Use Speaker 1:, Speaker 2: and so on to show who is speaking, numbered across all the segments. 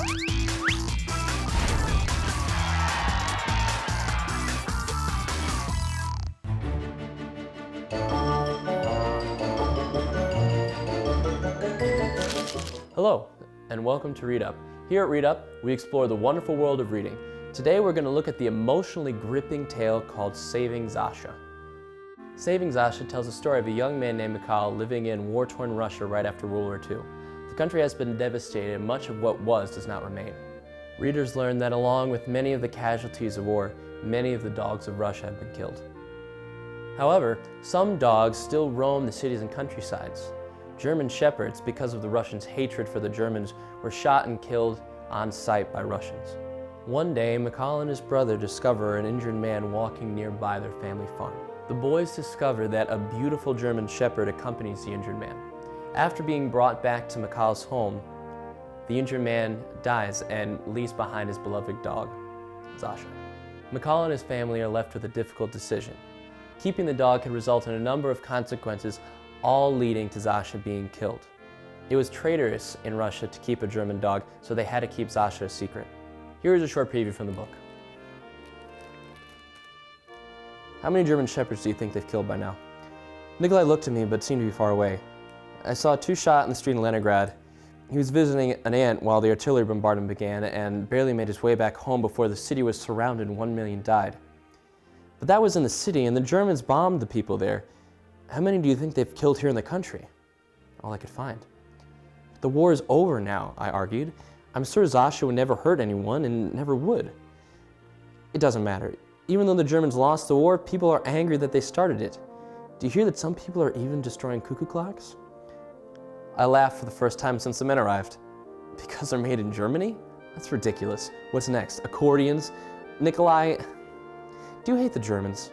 Speaker 1: Hello, and welcome to Read Up. Here at Read Up, we explore the wonderful world of reading. Today we're going to look at the emotionally gripping tale called Saving Zasha. Saving Zasha tells the story of a young man named Mikhail living in war-torn Russia right after World War II. The country has been devastated and much of what was does not remain. Readers learn that along with many of the casualties of war, many of the dogs of Russia have been killed. However, some dogs still roam the cities and countrysides. German shepherds, because of the Russians' hatred for the Germans, were shot and killed on sight by Russians. One day, Mikhail and his brother discover an injured man walking nearby their family farm. The boys discover that a beautiful German shepherd accompanies the injured man. After being brought back to Mikhail's home, the injured man dies and leaves behind his beloved dog, Zasha. Mikhail and his family are left with a difficult decision. Keeping the dog could result in a number of consequences, all leading to Zasha being killed. It was traitorous in Russia to keep a German dog, so they had to keep Zasha a secret. Here is a short preview from the book. How many German shepherds do you think they've killed by now? Nikolai looked at me, but seemed to be far away. I saw two shot in the street in Leningrad. He was visiting an aunt while the artillery bombardment began and barely made his way back home before the city was surrounded and 1 million died. But that was in the city, and the Germans bombed the people there. How many do you think they've killed here in the country? All I could find. The war is over now, I argued. I'm sure Zasha would never hurt anyone and never would. It doesn't matter. Even though the Germans lost the war, people are angry that they started it. Do you hear that some people are even destroying cuckoo clocks? I laughed for the first time since the men arrived. Because they're made in Germany? That's ridiculous. What's next? Accordions? Nikolai, do you hate the Germans?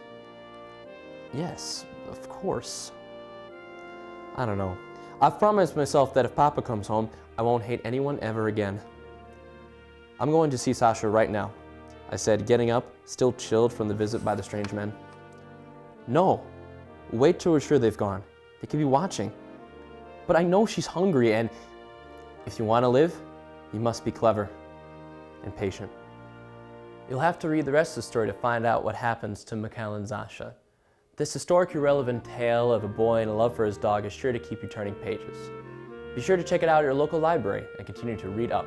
Speaker 1: Yes. Of course. I don't know. I've promised myself that if Papa comes home, I won't hate anyone ever again. I'm going to see Sasha right now, I said, getting up, still chilled from the visit by the strange men. No. Wait till we're sure they've gone. They could be watching. But I know she's hungry, and if you want to live, you must be clever and patient. You'll have to read the rest of the story to find out what happens to Mikhail and Zasha. This historically relevant tale of a boy and a love for his dog is sure to keep you turning pages. Be sure to check it out at your local library and continue to read up.